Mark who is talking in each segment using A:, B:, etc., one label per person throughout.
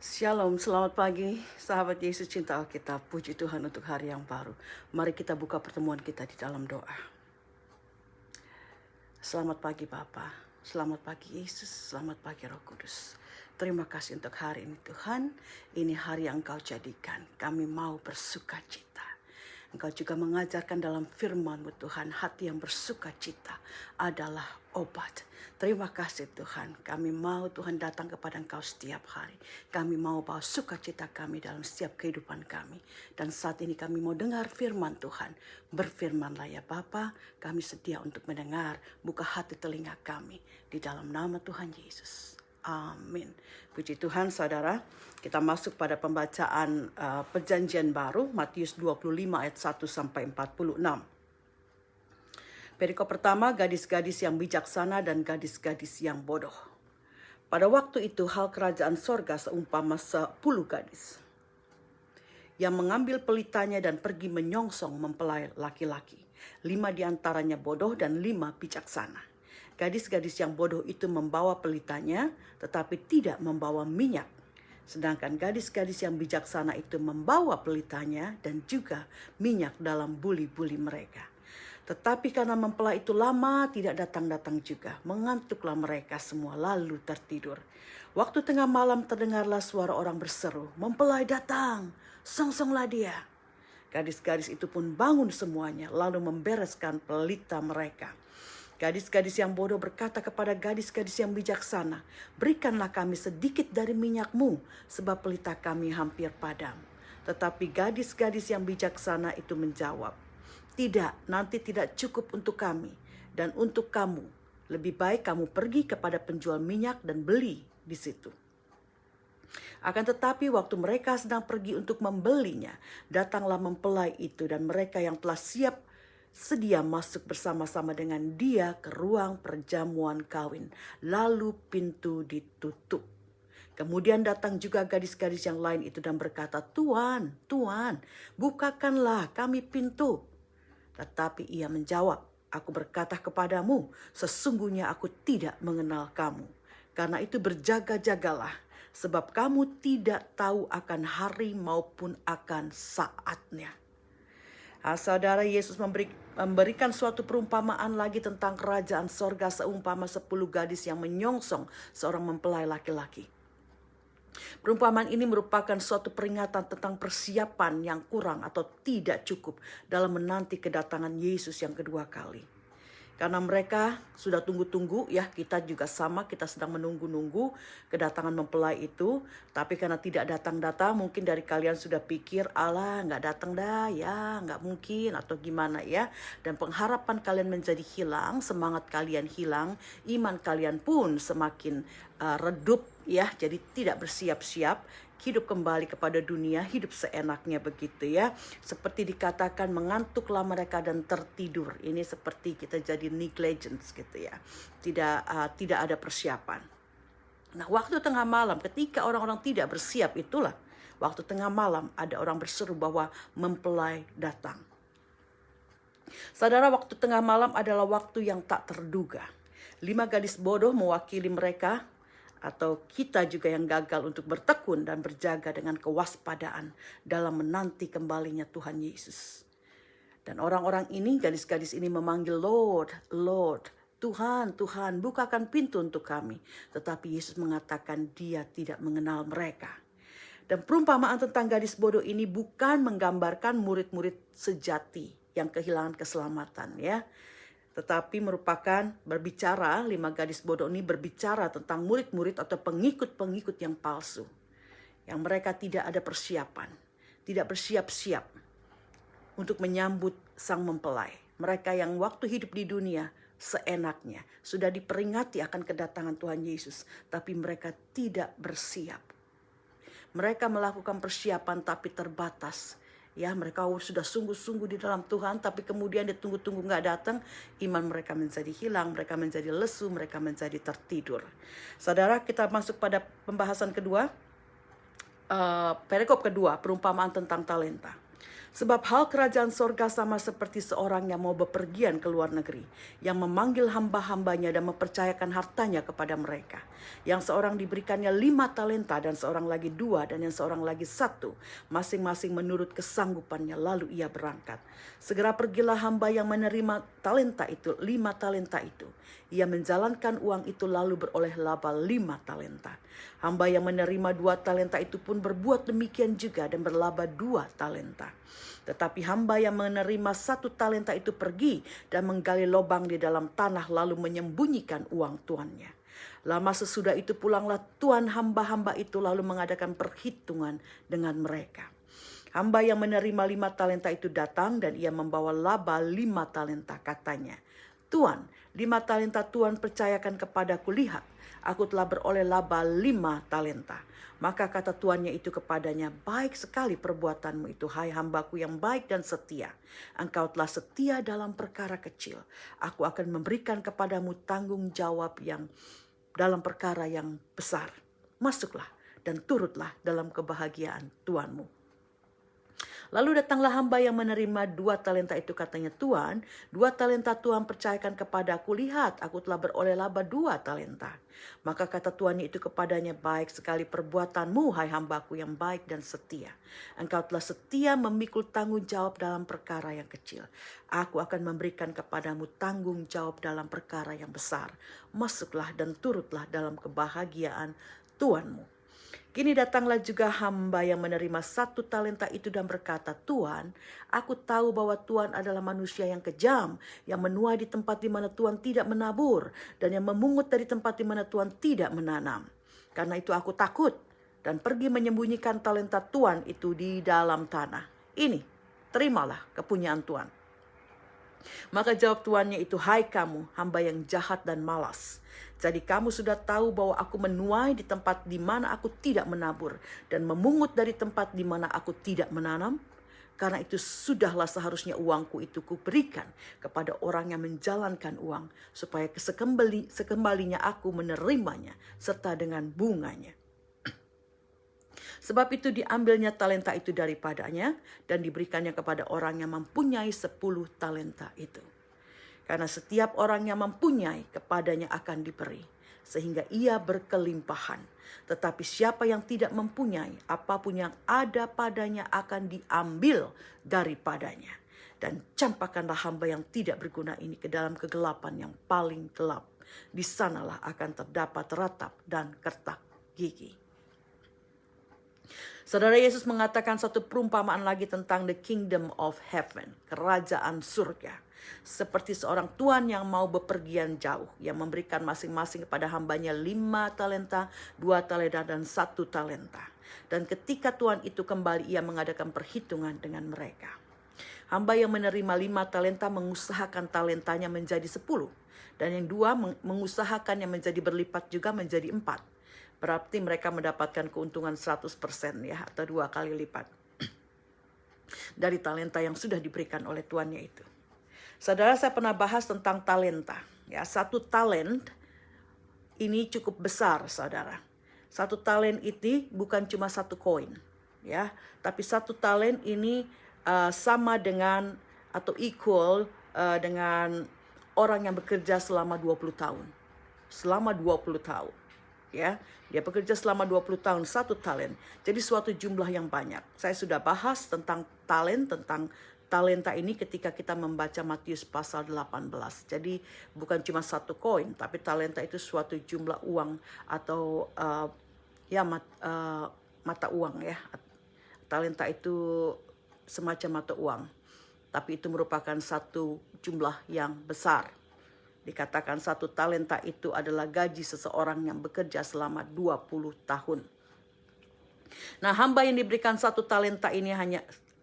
A: Shalom, selamat pagi sahabat Yesus cinta Alkitab. Puji Tuhan untuk hari yang baru. Mari kita buka pertemuan kita di dalam doa. Selamat pagi Bapa, selamat pagi Yesus, selamat pagi Roh Kudus. Terima kasih untuk hari ini Tuhan. Ini hari yang Engkau jadikan. Kami mau bersuka cita. Engkau juga mengajarkan dalam firman-Mu Tuhan, hati yang bersuka cita adalah obat. Terima kasih Tuhan, kami mau Tuhan datang kepada Engkau setiap hari. Kami mau bawa sukacita kami dalam setiap kehidupan kami. Dan saat ini kami mau dengar firman Tuhan. Berfirmanlah ya Bapa, kami sedia untuk mendengar. Buka hati telinga kami di dalam nama Tuhan Yesus. Amin. Puji Tuhan saudara, kita masuk pada pembacaan perjanjian baru, Matius 25 ayat 1 sampai 46. Perikop pertama, gadis-gadis yang bijaksana dan gadis-gadis yang bodoh. Pada waktu itu hal kerajaan sorga seumpama 10 gadis yang mengambil pelitanya dan pergi menyongsong mempelai laki-laki. 5 diantaranya bodoh dan 5 bijaksana. Gadis-gadis yang bodoh itu membawa pelitanya, tetapi tidak membawa minyak. Sedangkan gadis-gadis yang bijaksana itu membawa pelitanya dan juga minyak dalam buli-buli mereka. Tetapi karena mempelai itu lama tidak datang-datang juga, mengantuklah mereka semua lalu tertidur. Waktu tengah malam terdengarlah suara orang berseru, "Mempelai datang, songsonglah dia." Gadis-gadis itu pun bangun semuanya, lalu membereskan pelita mereka. Gadis-gadis yang bodoh berkata kepada gadis-gadis yang bijaksana, "Berikanlah kami sedikit dari minyakmu, sebab pelita kami hampir padam." Tetapi gadis-gadis yang bijaksana itu menjawab, "Tidak, nanti tidak cukup untuk kami dan untuk kamu. Lebih baik kamu pergi kepada penjual minyak dan beli di situ." Akan tetapi waktu mereka sedang pergi untuk membelinya, datanglah mempelai itu dan mereka yang telah siap sedia masuk bersama-sama dengan dia ke ruang perjamuan kawin. Lalu pintu ditutup. Kemudian datang juga gadis-gadis yang lain itu dan berkata, "Tuan, Tuan, bukakanlah kami pintu." Tetapi ia menjawab, "Aku berkata kepadamu, sesungguhnya aku tidak mengenal kamu. Karena itu berjaga-jagalah, sebab kamu tidak tahu akan hari maupun akan saatnya." Saudara, Yesus memberikan suatu perumpamaan lagi tentang kerajaan sorga seumpama 10 gadis yang menyongsong seorang mempelai laki-laki. Perumpamaan ini merupakan suatu peringatan tentang persiapan yang kurang atau tidak cukup dalam menanti kedatangan Yesus yang kedua kali. Karena mereka sudah tunggu-tunggu, ya kita juga sama, kita sedang menunggu-nunggu kedatangan mempelai itu. Tapi karena tidak datang-datang, mungkin dari kalian sudah pikir, "Alah nggak datang dah ya, nggak mungkin," atau gimana ya. Dan pengharapan kalian menjadi hilang, semangat kalian hilang, iman kalian pun semakin redup ya. Jadi tidak bersiap-siap. Hidup kembali kepada dunia, hidup seenaknya begitu ya. Seperti dikatakan mengantuklah mereka dan tertidur. Ini seperti kita jadi negligence gitu ya. Tidak ada persiapan. Nah, waktu tengah malam ketika orang-orang tidak bersiap itulah. Waktu tengah malam ada orang berseru bahwa mempelai datang. Saudara, waktu tengah malam adalah waktu yang tak terduga. 5 gadis bodoh mewakili mereka, atau kita juga yang gagal untuk bertekun dan berjaga dengan kewaspadaan dalam menanti kembalinya Tuhan Yesus. Dan orang-orang ini, gadis-gadis ini memanggil, "Lord, Lord, Tuhan, Tuhan, bukakan pintu untuk kami." Tetapi Yesus mengatakan dia tidak mengenal mereka. Dan perumpamaan tentang gadis bodoh ini bukan menggambarkan murid-murid sejati yang kehilangan keselamatan ya. Tetapi merupakan berbicara, 5 gadis bodoh ini berbicara tentang murid-murid atau pengikut-pengikut yang palsu. Yang mereka tidak ada persiapan, tidak bersiap-siap untuk menyambut sang mempelai. Mereka yang waktu hidup di dunia seenaknya, sudah diperingati akan kedatangan Tuhan Yesus, tapi mereka tidak bersiap. Mereka melakukan persiapan tapi terbatas. Ya, mereka sudah sungguh-sungguh di dalam Tuhan, tapi kemudian ditunggu-tunggu nggak datang, iman mereka menjadi hilang, mereka menjadi lesu, mereka menjadi tertidur. Saudara, kita masuk pada pembahasan kedua, perikop kedua, perumpamaan tentang talenta. Sebab hal kerajaan sorga sama seperti seorang yang mau bepergian ke luar negeri, yang memanggil hamba-hambanya dan mempercayakan hartanya kepada mereka. Yang seorang diberikannya 5 talenta dan seorang lagi 2 dan yang seorang lagi 1, masing-masing menurut kesanggupannya, lalu ia berangkat. Segera pergilah hamba yang menerima talenta itu, 5 talenta itu. Ia menjalankan uang itu lalu beroleh laba 5 talenta. Hamba yang menerima 2 talenta itu pun berbuat demikian juga dan berlaba 2 talenta. Tetapi hamba yang menerima 1 talenta itu pergi dan menggali lubang di dalam tanah lalu menyembunyikan uang tuannya. Lama sesudah itu pulanglah tuan hamba-hamba itu lalu mengadakan perhitungan dengan mereka. Hamba yang menerima 5 talenta itu datang dan ia membawa laba 5 talenta, katanya, "Tuan, 5 talenta Tuan percayakan kepadaku, lihat, aku telah beroleh laba 5 talenta." Maka kata tuannya itu kepadanya, "Baik sekali perbuatanmu itu, hai hambaku yang baik dan setia. Engkau telah setia dalam perkara kecil. Aku akan memberikan kepadamu tanggung jawab yang dalam perkara yang besar. Masuklah dan turutlah dalam kebahagiaan tuanmu." Lalu datanglah hamba yang menerima 2 talenta itu, katanya, "Tuan, 2 talenta Tuan percayakan kepadaku, lihat, aku telah beroleh laba 2 talenta." Maka kata tuannya itu kepadanya, "Baik sekali perbuatanmu, hai hambaku yang baik dan setia. Engkau telah setia memikul tanggung jawab dalam perkara yang kecil. Aku akan memberikan kepadamu tanggung jawab dalam perkara yang besar. Masuklah dan turutlah dalam kebahagiaan tuanmu." Kini datanglah juga hamba yang menerima 1 talenta itu dan berkata, "Tuan, aku tahu bahwa Tuan adalah manusia yang kejam, yang menuai di tempat di mana Tuan tidak menabur, dan yang memungut dari tempat di mana Tuan tidak menanam. Karena itu aku takut dan pergi menyembunyikan talenta Tuan itu di dalam tanah. Ini, terimalah kepunyaan Tuan." Maka jawab tuannya itu, "Hai kamu, hamba yang jahat dan malas. Jadi kamu sudah tahu bahwa aku menuai di tempat di mana aku tidak menabur dan memungut dari tempat di mana aku tidak menanam. Karena itu sudahlah seharusnya uangku itu kuberikan kepada orang yang menjalankan uang, supaya sekembalinya aku menerimanya serta dengan bunganya." Sebab itu diambilnya talenta itu daripadanya dan diberikannya kepada orang yang mempunyai 10 talenta itu. Karena setiap orang yang mempunyai, kepadanya akan diberi, sehingga ia berkelimpahan. Tetapi siapa yang tidak mempunyai, apapun yang ada padanya akan diambil daripadanya. Dan campakkanlah hamba yang tidak berguna ini ke dalam kegelapan yang paling gelap. Di sanalah akan terdapat ratap dan kertak gigi. Saudara, Yesus mengatakan satu perumpamaan lagi tentang the kingdom of heaven, kerajaan surga. Seperti seorang tuan yang mau bepergian jauh, yang memberikan masing-masing kepada hambanya 5 talenta, 2 talenta, dan 1 talenta. Dan ketika tuan itu kembali, ia mengadakan perhitungan dengan mereka. Hamba yang menerima 5 talenta mengusahakan talentanya menjadi 10. Dan yang 2 mengusahakannya menjadi berlipat juga menjadi 4. Berarti mereka mendapatkan keuntungan 100% ya, atau 2 kali lipat dari talenta yang sudah diberikan oleh tuannya itu. Saudara, saya pernah bahas tentang talenta. Ya, 1 talent ini cukup besar, saudara. 1 talent itu bukan cuma 1 koin, ya, tapi 1 talent ini sama dengan atau equal dengan orang yang bekerja selama 20 tahun. Selama 20 tahun. Ya, dia bekerja selama 20 tahun, 1 talent. Jadi suatu jumlah yang banyak. Saya sudah bahas tentang talenta ini ketika kita membaca Matius pasal 18. Jadi bukan cuma 1 koin, tapi talenta itu suatu jumlah uang atau mata uang ya. Talenta itu semacam mata uang, tapi itu merupakan satu jumlah yang besar. Dikatakan 1 talenta itu adalah gaji seseorang yang bekerja selama 20 tahun. Nah, hamba yang diberikan 1 talenta ini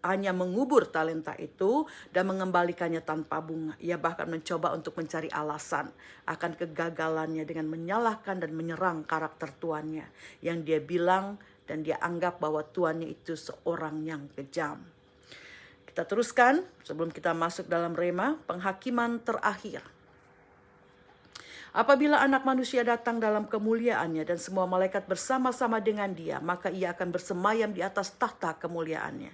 A: hanya mengubur talenta itu dan mengembalikannya tanpa bunga. Ia bahkan mencoba untuk mencari alasan akan kegagalannya dengan menyalahkan dan menyerang karakter tuannya, yang dia bilang dan dia anggap bahwa tuannya itu seorang yang kejam. Kita teruskan sebelum kita masuk dalam rema, penghakiman terakhir. Apabila Anak Manusia datang dalam kemuliaannya dan semua malaikat bersama-sama dengan dia, maka ia akan bersemayam di atas tahta kemuliaannya.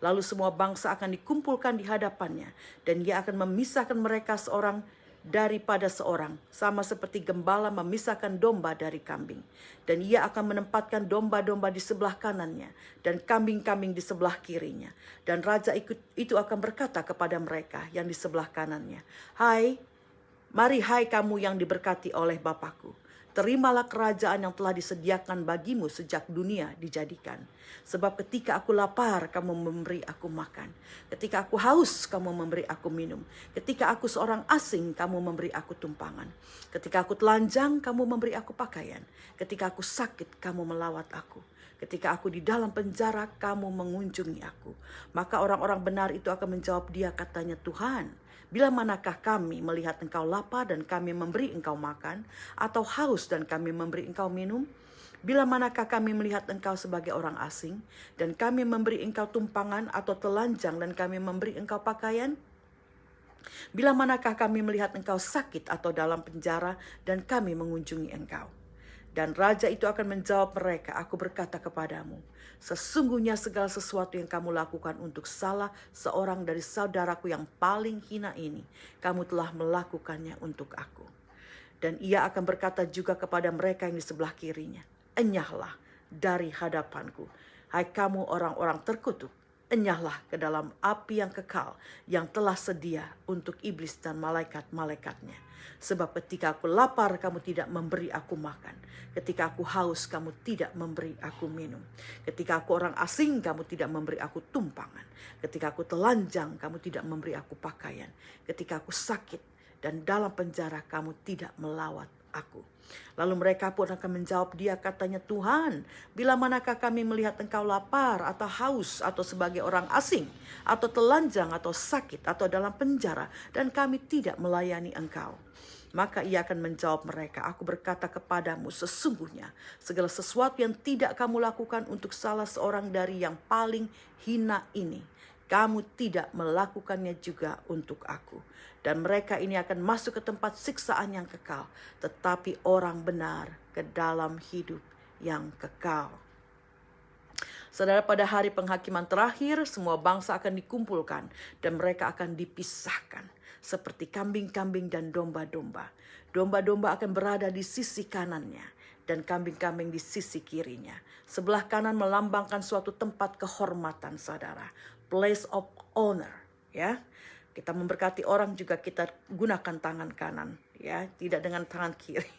A: Lalu semua bangsa akan dikumpulkan di hadapannya, dan ia akan memisahkan mereka seorang daripada seorang, sama seperti gembala memisahkan domba dari kambing. Dan ia akan menempatkan domba-domba di sebelah kanannya, dan kambing-kambing di sebelah kirinya. Dan raja itu akan berkata kepada mereka yang di sebelah kanannya, Mari hai kamu yang diberkati oleh Bapakku, terimalah kerajaan yang telah disediakan bagimu sejak dunia dijadikan. Sebab ketika aku lapar, kamu memberi aku makan. Ketika aku haus, kamu memberi aku minum. Ketika aku seorang asing, kamu memberi aku tumpangan. Ketika aku telanjang, kamu memberi aku pakaian. Ketika aku sakit, kamu melawat aku. Ketika aku di dalam penjara, kamu mengunjungi aku. Maka orang-orang benar itu akan menjawab dia, katanya, Tuhan, bila manakah kami melihat engkau lapar dan kami memberi engkau makan, atau haus dan kami memberi engkau minum? Bila manakah kami melihat engkau sebagai orang asing dan kami memberi engkau tumpangan, atau telanjang dan kami memberi engkau pakaian? Bila manakah kami melihat engkau sakit atau dalam penjara dan kami mengunjungi engkau? Dan raja itu akan menjawab mereka, aku berkata kepadamu, sesungguhnya segala sesuatu yang kamu lakukan untuk salah seorang dari saudaraku yang paling hina ini, kamu telah melakukannya untuk aku. Dan ia akan berkata juga kepada mereka yang di sebelah kirinya, enyahlah dari hadapanku, hai kamu orang-orang terkutuk, enyahlah ke dalam api yang kekal yang telah sedia untuk iblis dan malaikat-malaikatnya. Sebab ketika aku lapar, kamu tidak memberi aku makan. Ketika aku haus, kamu tidak memberi aku minum. Ketika aku orang asing, kamu tidak memberi aku tumpangan. Ketika aku telanjang, kamu tidak memberi aku pakaian. Ketika aku sakit dan dalam penjara, kamu tidak melawat aku. Lalu mereka pun akan menjawab dia, katanya, Tuhan, bila manakah kami melihat engkau lapar atau haus atau sebagai orang asing atau telanjang atau sakit atau dalam penjara dan kami tidak melayani engkau? Maka ia akan menjawab mereka, aku berkata kepadamu, sesungguhnya segala sesuatu yang tidak kamu lakukan untuk salah seorang dari yang paling hina ini, kamu tidak melakukannya juga untuk aku. Dan mereka ini akan masuk ke tempat siksaan yang kekal, tetapi orang benar ke dalam hidup yang kekal. Saudara, pada hari penghakiman terakhir, semua bangsa akan dikumpulkan dan mereka akan dipisahkan seperti kambing-kambing dan domba-domba. Domba-domba akan berada di sisi kanannya dan kambing-kambing di sisi kirinya. Sebelah kanan melambangkan suatu tempat kehormatan, saudara. Place of honor, ya. Kita memberkati orang juga kita gunakan tangan kanan, ya, tidak dengan tangan kiri.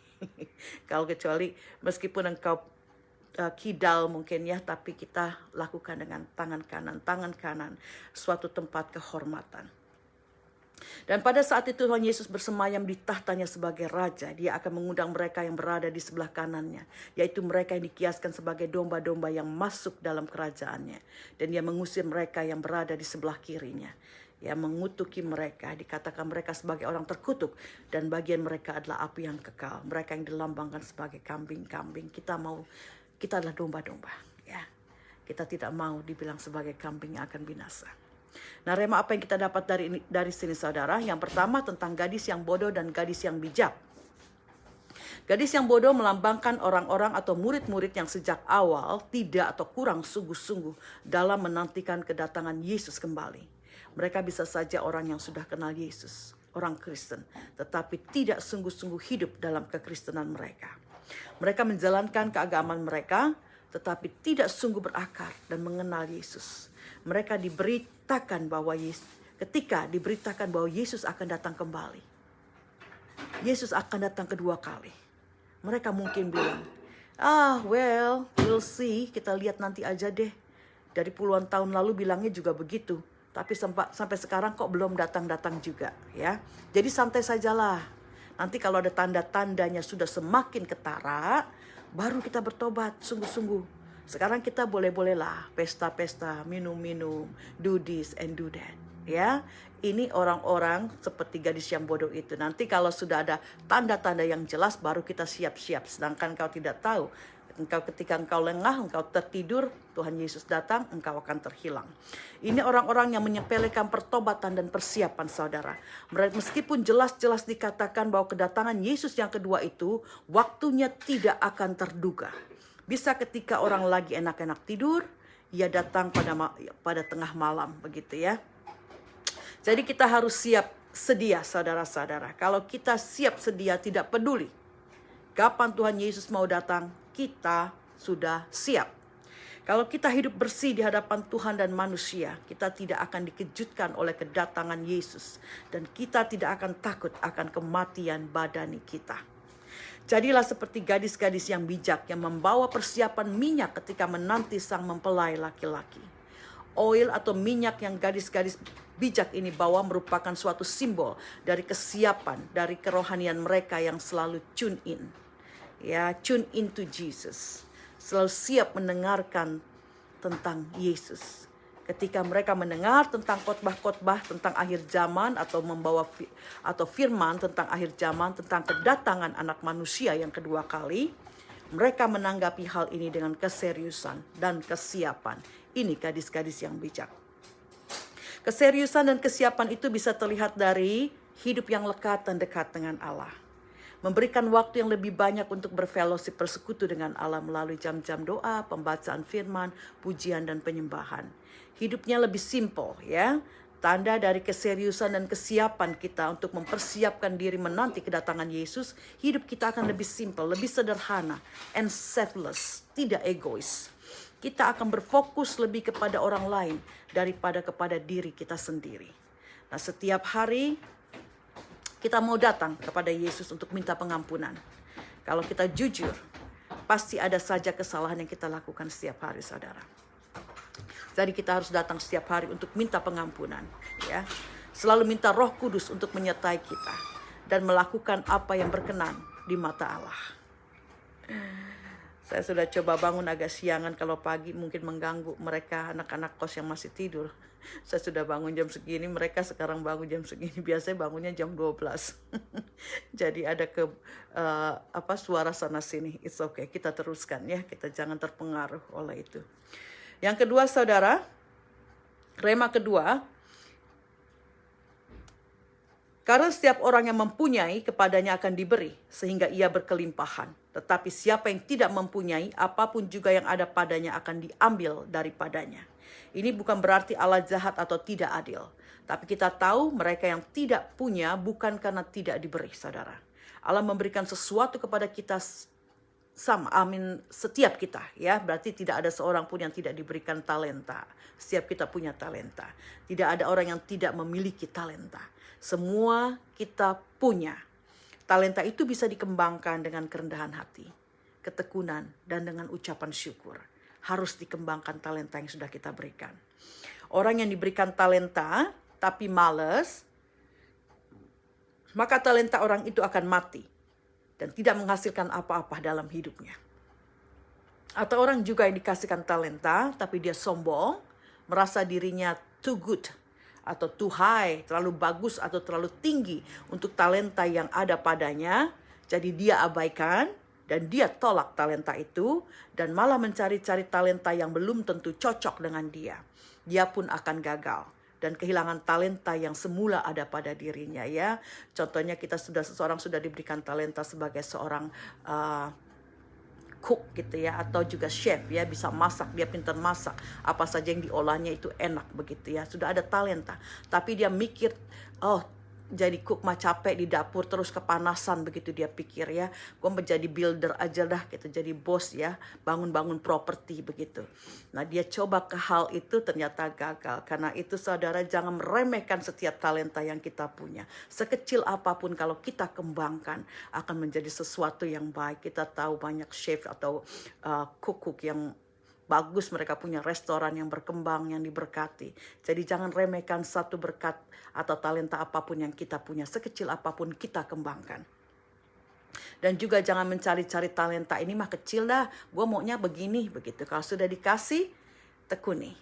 A: Kalau kecuali meskipun engkau kidal mungkin ya, tapi kita lakukan dengan tangan kanan. Tangan kanan, suatu tempat kehormatan. Dan pada saat itu Tuhan Yesus bersemayam di tahtanya sebagai raja. Dia akan mengundang mereka yang berada di sebelah kanannya, yaitu mereka yang dikiaskan sebagai domba-domba yang masuk dalam kerajaannya. Dan dia mengusir mereka yang berada di sebelah kirinya. Ya, mengutuki mereka, dikatakan mereka sebagai orang terkutuk, dan bagian mereka adalah api yang kekal. Mereka yang dilambangkan sebagai kambing-kambing. Kita adalah domba-domba, ya. Kita tidak mau dibilang sebagai kambing yang akan binasa. Nah, rema apa yang kita dapat dari sini, saudara? Yang pertama tentang gadis yang bodoh dan gadis yang bijak. Gadis yang bodoh melambangkan orang-orang atau murid-murid yang sejak awal tidak atau kurang sungguh-sungguh dalam menantikan kedatangan Yesus kembali. Mereka bisa saja orang yang sudah kenal Yesus, orang Kristen, tetapi tidak sungguh-sungguh hidup dalam kekristenan mereka. Mereka menjalankan keagamaan mereka, tetapi tidak sungguh berakar dan mengenal Yesus. Mereka diberitakan bahwa ketika diberitakan bahwa Yesus akan datang kembali, Yesus akan datang kedua kali, mereka mungkin bilang, we'll see, kita lihat nanti aja deh. Dari puluhan tahun lalu bilangnya juga begitu. Tapi sampai sekarang kok belum datang-datang juga, ya. Jadi santai sajalah. Nanti kalau ada tanda-tandanya sudah semakin ketara, baru kita bertobat sungguh-sungguh. Sekarang kita boleh-bolehlah pesta-pesta, minum-minum, do this and do that, ya. Ini orang-orang seperti gadis yang bodoh itu. Nanti kalau sudah ada tanda-tanda yang jelas, baru kita siap-siap. Sedangkan kau tidak tahu Ketika engkau lengah, engkau tertidur, Tuhan Yesus datang, engkau akan terhilang. Ini orang-orang yang menyepelekan pertobatan dan persiapan saudara. Meskipun jelas-jelas dikatakan bahwa kedatangan Yesus yang kedua itu waktunya tidak akan terduga. Bisa ketika orang lagi enak-enak tidur, ia datang pada tengah malam, begitu ya. Jadi kita harus siap sedia saudara-saudara. Kalau kita siap sedia, tidak peduli kapan Tuhan Yesus mau datang, kita sudah siap. Kalau kita hidup bersih di hadapan Tuhan dan manusia, kita tidak akan dikejutkan oleh kedatangan Yesus. Dan kita tidak akan takut akan kematian badani kita. Jadilah seperti gadis-gadis yang bijak yang membawa persiapan minyak ketika menanti sang mempelai laki-laki. Oil atau minyak yang gadis-gadis bijak ini bawa merupakan suatu simbol dari kesiapan, dari kerohanian mereka yang selalu tune in. Ya, tune into Jesus. Selalu siap mendengarkan tentang Yesus. Ketika mereka mendengar tentang khotbah-khotbah tentang akhir zaman atau membawa firman tentang akhir zaman, tentang kedatangan anak manusia yang kedua kali, mereka menanggapi hal ini dengan keseriusan dan kesiapan. Ini gadis-gadis yang bijak. Keseriusan dan kesiapan itu bisa terlihat dari hidup yang lekat dan dekat dengan Allah. Memberikan waktu yang lebih banyak untuk berfellowship, bersekutu dengan Allah melalui jam-jam doa, pembacaan firman, pujian dan penyembahan. Hidupnya lebih simple ya. Tanda dari keseriusan dan kesiapan kita untuk mempersiapkan diri menanti kedatangan Yesus, hidup kita akan lebih simple, lebih sederhana, and selfless, tidak egois. Kita akan berfokus lebih kepada orang lain daripada kepada diri kita sendiri. Nah, setiap hari kita mau datang kepada Yesus untuk minta pengampunan. Kalau kita jujur, pasti ada saja kesalahan yang kita lakukan setiap hari, saudara. Jadi kita harus datang setiap hari untuk minta pengampunan, ya. Selalu minta Roh Kudus untuk menyertai kita dan melakukan apa yang berkenan di mata Allah. Saya sudah coba bangun agak siangan, kalau pagi mungkin mengganggu mereka anak-anak kos yang masih tidur. Saya sudah bangun jam segini, mereka sekarang bangun jam segini. Biasanya bangunnya jam 12. Jadi ada suara sana sini. It's okay, kita teruskan ya. Kita jangan terpengaruh oleh itu. Yang kedua saudara, rema kedua, karena setiap orang yang mempunyai kepadanya akan diberi sehingga ia berkelimpahan. Tetapi siapa yang tidak mempunyai, apapun juga yang ada padanya akan diambil daripadanya. Ini bukan berarti Allah jahat atau tidak adil. Tapi kita tahu mereka yang tidak punya bukan karena tidak diberi, saudara. Allah memberikan sesuatu kepada kita setiap kita, ya. Berarti tidak ada seorang pun yang tidak diberikan talenta. Setiap kita punya talenta. Tidak ada orang yang tidak memiliki talenta. Semua kita punya. Talenta itu bisa dikembangkan dengan kerendahan hati, ketekunan, dan dengan ucapan syukur. Harus dikembangkan talenta yang sudah kita berikan. Orang yang diberikan talenta tapi malas, maka talenta orang itu akan mati dan tidak menghasilkan apa-apa dalam hidupnya. Atau orang juga yang dikasihkan talenta tapi dia sombong, merasa dirinya too good atau too high, terlalu bagus atau terlalu tinggi untuk talenta yang ada padanya. Jadi dia abaikan dan dia tolak talenta itu dan malah mencari-cari talenta yang belum tentu cocok dengan dia. Dia pun akan gagal dan kehilangan talenta yang semula ada pada dirinya, ya. Contohnya seseorang sudah diberikan talenta sebagai seorang cook gitu ya, atau juga chef ya, bisa masak, dia pintar masak, apa saja yang diolahnya itu enak begitu ya, sudah ada talenta. Tapi dia mikir, oh jadi cook mah capek di dapur terus kepanasan begitu dia pikir ya, gue menjadi builder aja dah gitu, jadi bos ya, bangun-bangun properti begitu. Nah dia coba ke hal itu ternyata gagal. Karena itu saudara, jangan meremehkan setiap talenta yang kita punya. Sekecil apapun kalau kita kembangkan akan menjadi sesuatu yang baik. Kita tahu banyak chef atau cook yang bagus, mereka punya restoran yang berkembang, yang diberkati. Jadi jangan remehkan satu berkat atau talenta apapun yang kita punya. Sekecil apapun kita kembangkan. Dan juga jangan mencari-cari talenta, ini mah kecil dah, gue maunya begini, begitu. Kalau sudah dikasih, tekuni.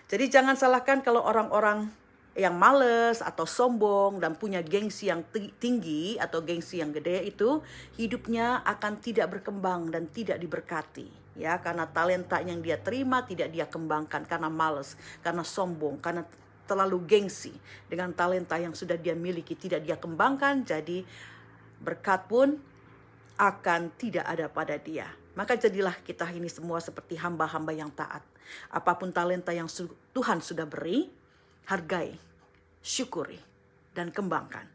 A: Jadi jangan salahkan kalau orang-orang yang males atau sombong dan punya gengsi yang tinggi atau gengsi yang gede itu hidupnya akan tidak berkembang dan tidak diberkati, ya, karena talenta yang dia terima tidak dia kembangkan karena males, karena sombong, karena terlalu gengsi dengan talenta yang sudah dia miliki tidak dia kembangkan, jadi berkat pun akan tidak ada pada dia. Maka jadilah kita ini semua seperti hamba-hamba yang taat. Apapun talenta yang Tuhan sudah beri, hargai, syukuri, dan kembangkan.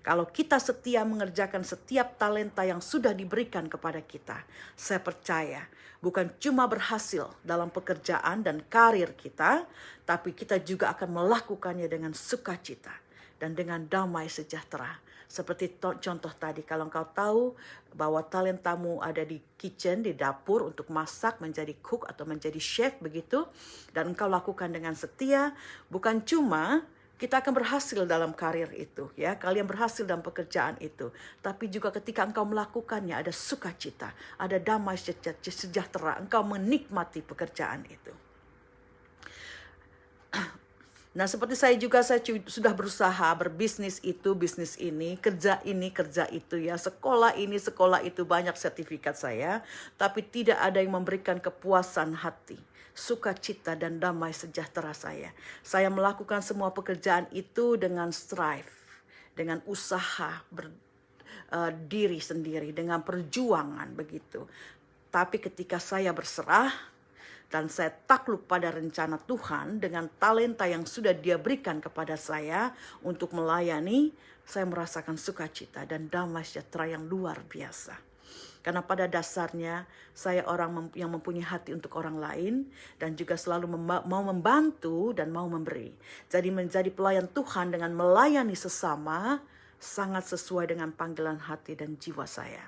A: Kalau kita setia mengerjakan setiap talenta yang sudah diberikan kepada kita, saya percaya bukan cuma berhasil dalam pekerjaan dan karir kita, tapi kita juga akan melakukannya dengan sukacita dan dengan damai sejahtera. Seperti contoh tadi, kalau engkau tahu bahwa talentamu ada di kitchen, di dapur untuk masak, menjadi cook atau menjadi chef begitu, dan engkau lakukan dengan setia, bukan cuma kita akan berhasil dalam karir itu, ya, kalian berhasil dalam pekerjaan itu, tapi juga ketika engkau melakukannya ada sukacita, ada damai sejahtera, engkau menikmati pekerjaan itu. Nah, seperti saya sudah berusaha berbisnis itu, bisnis ini, kerja itu, ya, sekolah ini, sekolah itu, banyak sertifikat saya, tapi tidak ada yang memberikan kepuasan hati, sukacita dan damai sejahtera saya. Saya melakukan semua pekerjaan itu dengan strive, dengan usaha diri sendiri, dengan perjuangan begitu. Tapi ketika saya berserah dan saya takluk pada rencana Tuhan dengan talenta yang sudah Dia berikan kepada saya untuk melayani, saya merasakan sukacita dan damai sejahtera yang luar biasa. Karena pada dasarnya saya orang yang mempunyai hati untuk orang lain dan juga selalu mau membantu dan mau memberi. Jadi menjadi pelayan Tuhan dengan melayani sesama sangat sesuai dengan panggilan hati dan jiwa saya.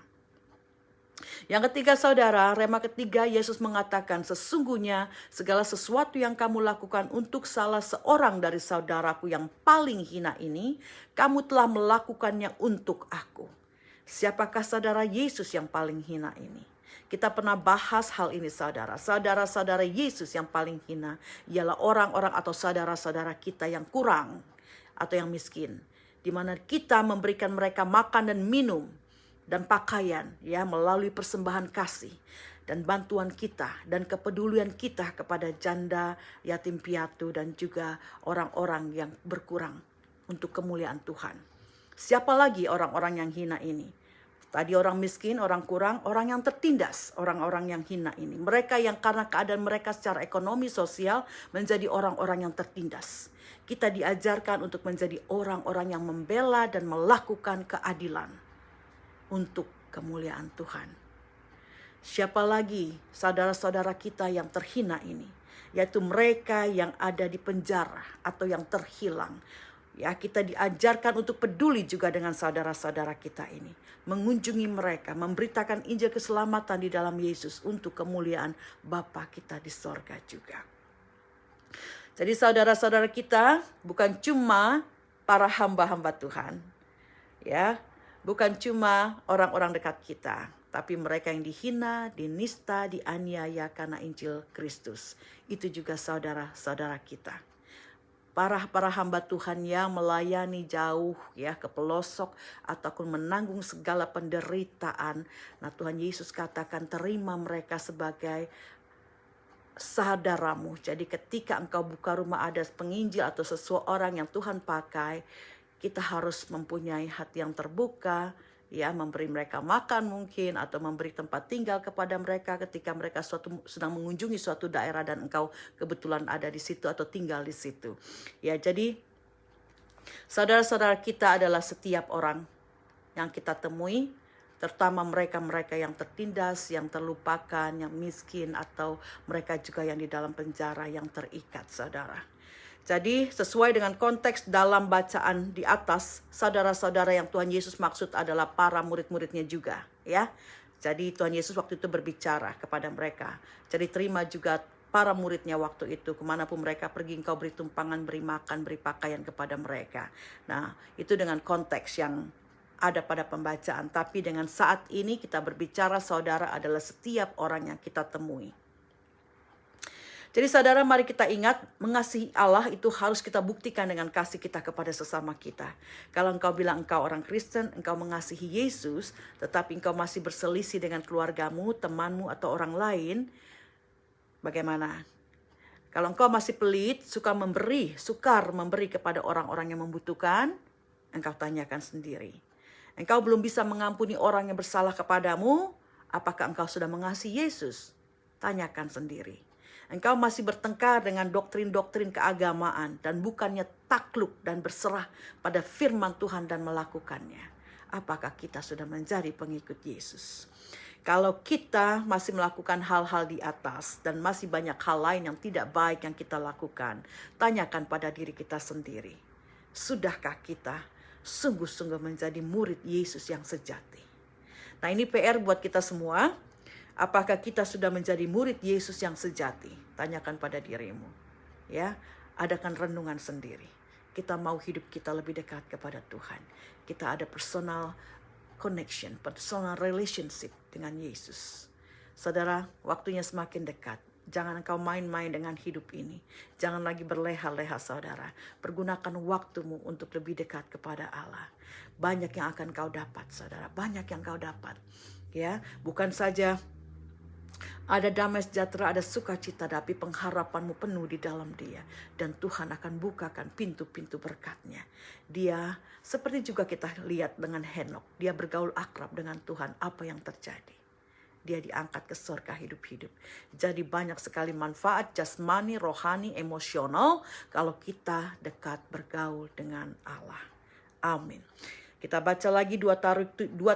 A: Yang ketiga, saudara, rema ketiga, Yesus mengatakan, sesungguhnya segala sesuatu yang kamu lakukan untuk salah seorang dari saudaraku yang paling hina ini, kamu telah melakukannya untuk aku. Siapakah saudara Yesus yang paling hina ini? Kita pernah bahas hal ini, saudara. Saudara-saudara Yesus yang paling hina ialah orang-orang atau saudara-saudara kita yang kurang atau yang miskin, di mana kita memberikan mereka makan dan minum dan pakaian, ya, melalui persembahan kasih dan bantuan kita dan kepedulian kita kepada janda, yatim piatu dan juga orang-orang yang berkurang untuk kemuliaan Tuhan. Siapa lagi orang-orang yang hina ini? Tadi orang miskin, orang kurang, orang yang tertindas, orang-orang yang hina ini. Mereka yang karena keadaan mereka secara ekonomi sosial menjadi orang-orang yang tertindas. Kita diajarkan untuk menjadi orang-orang yang membela dan melakukan keadilan untuk kemuliaan Tuhan. Siapa lagi saudara-saudara kita yang terhina ini? Yaitu mereka yang ada di penjara atau yang terhilang. Ya, kita diajarkan untuk peduli juga dengan saudara-saudara kita ini. Mengunjungi mereka, memberitakan Injil keselamatan di dalam Yesus untuk kemuliaan Bapa kita di sorga juga. Jadi saudara-saudara kita bukan cuma para hamba-hamba Tuhan, ya, bukan cuma orang-orang dekat kita, tapi mereka yang dihina, dinista, dianiaya karena Injil Kristus. Itu juga saudara-saudara kita. Para hamba Tuhan yang melayani jauh, ya, ke pelosok ataupun menanggung segala penderitaan. Nah, Tuhan Yesus katakan terima mereka sebagai saudaramu. Jadi ketika engkau buka rumah adat penginjil atau seseorang yang Tuhan pakai, kita harus mempunyai hati yang terbuka, ya, memberi mereka makan mungkin atau memberi tempat tinggal kepada mereka ketika mereka sedang mengunjungi suatu daerah dan engkau kebetulan ada di situ atau tinggal di situ. Ya, jadi saudara-saudara kita adalah setiap orang yang kita temui, terutama mereka-mereka yang tertindas, yang terlupakan, yang miskin, atau mereka juga yang di dalam penjara yang terikat, saudara. Jadi sesuai dengan konteks dalam bacaan di atas, saudara-saudara yang Tuhan Yesus maksud adalah para murid-muridnya juga, ya. Jadi Tuhan Yesus waktu itu berbicara kepada mereka. Jadi terima juga para muridnya waktu itu, kemanapun mereka pergi, engkau beri tumpangan, beri makan, beri pakaian kepada mereka. Nah, itu dengan konteks yang ada pada pembacaan. Tapi dengan saat ini kita berbicara, saudara adalah setiap orang yang kita temui. Jadi saudara, mari kita ingat, mengasihi Allah itu harus kita buktikan dengan kasih kita kepada sesama kita. Kalau engkau bilang engkau orang Kristen, engkau mengasihi Yesus, tetapi engkau masih berselisih dengan keluargamu, temanmu, atau orang lain, bagaimana? Kalau engkau masih pelit, sukar memberi kepada orang-orang yang membutuhkan, engkau tanyakan sendiri. Engkau belum bisa mengampuni orang yang bersalah kepadamu, apakah engkau sudah mengasihi Yesus? Tanyakan sendiri. Engkau masih bertengkar dengan doktrin-doktrin keagamaan dan bukannya takluk dan berserah pada firman Tuhan dan melakukannya. Apakah kita sudah menjadi pengikut Yesus? Kalau kita masih melakukan hal-hal di atas dan masih banyak hal lain yang tidak baik yang kita lakukan, tanyakan pada diri kita sendiri. Sudahkah kita sungguh-sungguh menjadi murid Yesus yang sejati? Nah, ini PR buat kita semua. Apakah kita sudah menjadi murid Yesus yang sejati? Tanyakan pada dirimu. Ya, adakan renungan sendiri. Kita mau hidup kita lebih dekat kepada Tuhan. Kita ada personal connection, personal relationship dengan Yesus. Saudara, waktunya semakin dekat. Jangan engkau main-main dengan hidup ini. Jangan lagi berleha-leha, saudara. Pergunakan waktumu untuk lebih dekat kepada Allah. Banyak yang akan kau dapat, saudara. Banyak yang kau dapat. Ya, bukan saja ada damai sejahtera, ada sukacita, tapi pengharapanmu penuh di dalam Dia. Dan Tuhan akan bukakan pintu-pintu berkat-Nya. Dia, seperti juga kita lihat dengan Henokh, dia bergaul akrab dengan Tuhan. Apa yang terjadi? Dia diangkat ke surga hidup-hidup. Jadi banyak sekali manfaat jasmani, rohani, emosional kalau kita dekat bergaul dengan Allah. Amin. Kita baca lagi 2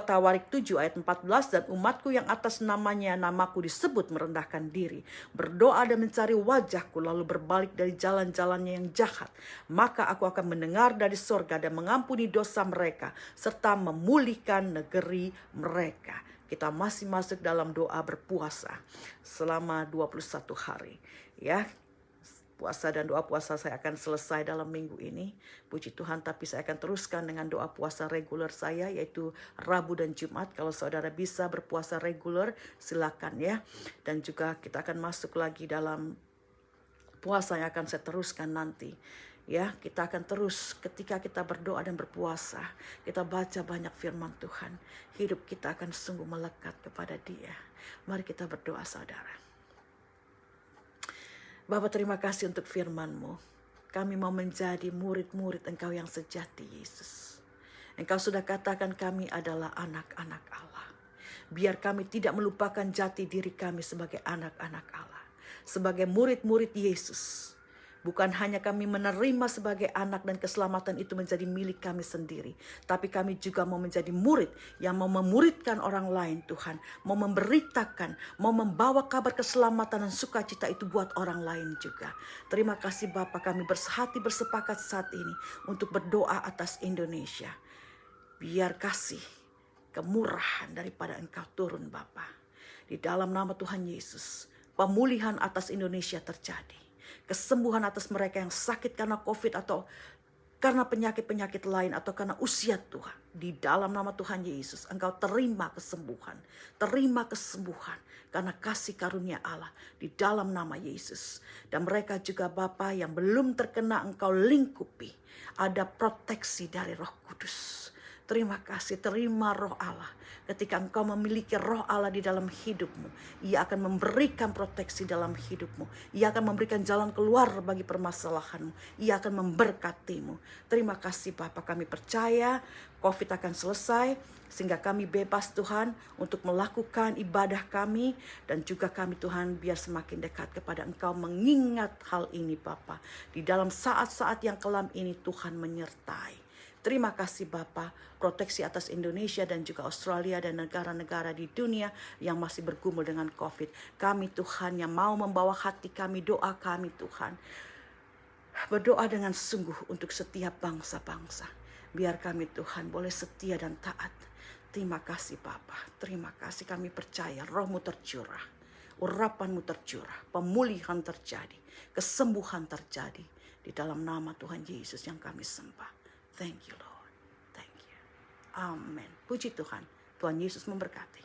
A: Tawarik 7 ayat 14. Dan umatku yang atas namanya namaku disebut merendahkan diri, berdoa dan mencari wajahku, lalu berbalik dari jalan-jalannya yang jahat, maka aku akan mendengar dari sorga dan mengampuni dosa mereka, serta memulihkan negeri mereka. Kita masih masuk dalam doa berpuasa selama 21 hari. Ya, puasa dan doa puasa saya akan selesai dalam minggu ini. Puji Tuhan, tapi saya akan teruskan dengan doa puasa reguler saya, yaitu Rabu dan Jumat. Kalau saudara bisa berpuasa reguler, silakan ya. Dan juga kita akan masuk lagi dalam puasa yang akan saya teruskan nanti. Ya, kita akan terus ketika kita berdoa dan berpuasa, kita baca banyak firman Tuhan. Hidup kita akan sungguh melekat kepada Dia. Mari kita berdoa, saudara. Bapa, terima kasih untuk firman-Mu. Kami mau menjadi murid-murid Engkau yang sejati, Yesus. Engkau sudah katakan kami adalah anak-anak Allah. Biar kami tidak melupakan jati diri kami sebagai anak-anak Allah. Sebagai murid-murid Yesus. Bukan hanya kami menerima sebagai anak dan keselamatan itu menjadi milik kami sendiri. Tapi kami juga mau menjadi murid yang mau memuridkan orang lain, Tuhan. Mau memberitakan, mau membawa kabar keselamatan dan sukacita itu buat orang lain juga. Terima kasih Bapa, kami bersehati bersepakat saat ini untuk berdoa atas Indonesia. Biar kasih, kemurahan daripada Engkau turun Bapa. Di dalam nama Tuhan Yesus, pemulihan atas Indonesia terjadi. Kesembuhan atas mereka yang sakit karena COVID atau karena penyakit-penyakit lain atau karena usia Tuhan. Di dalam nama Tuhan Yesus, Engkau terima kesembuhan. Terima kesembuhan karena kasih karunia Allah di dalam nama Yesus. Dan mereka juga Bapa yang belum terkena Engkau lingkupi. Ada proteksi dari Roh Kudus. Terima kasih, terima roh Allah. Ketika engkau memiliki roh Allah di dalam hidupmu, Ia akan memberikan proteksi dalam hidupmu. Ia akan memberikan jalan keluar bagi permasalahanmu. Ia akan memberkatimu. Terima kasih Bapa, kami percaya COVID akan selesai. Sehingga kami bebas Tuhan untuk melakukan ibadah kami. Dan juga kami Tuhan biar semakin dekat kepada Engkau mengingat hal ini Bapa. Di dalam saat-saat yang kelam ini Tuhan menyertai. Terima kasih Bapa, proteksi atas Indonesia dan juga Australia dan negara-negara di dunia yang masih bergumul dengan COVID. Kami Tuhan yang mau membawa hati kami, doa kami Tuhan. Berdoa dengan sungguh untuk setiap bangsa-bangsa. Biar kami Tuhan boleh setia dan taat. Terima kasih Bapa, terima kasih, kami percaya Roh-Mu tercurah. Urapan-Mu tercurah, pemulihan terjadi, kesembuhan terjadi. Di dalam nama Tuhan Yesus yang kami sembah. Thank you Lord. Thank you. Amen. Puji Tuhan. Tuhan Yesus memberkati.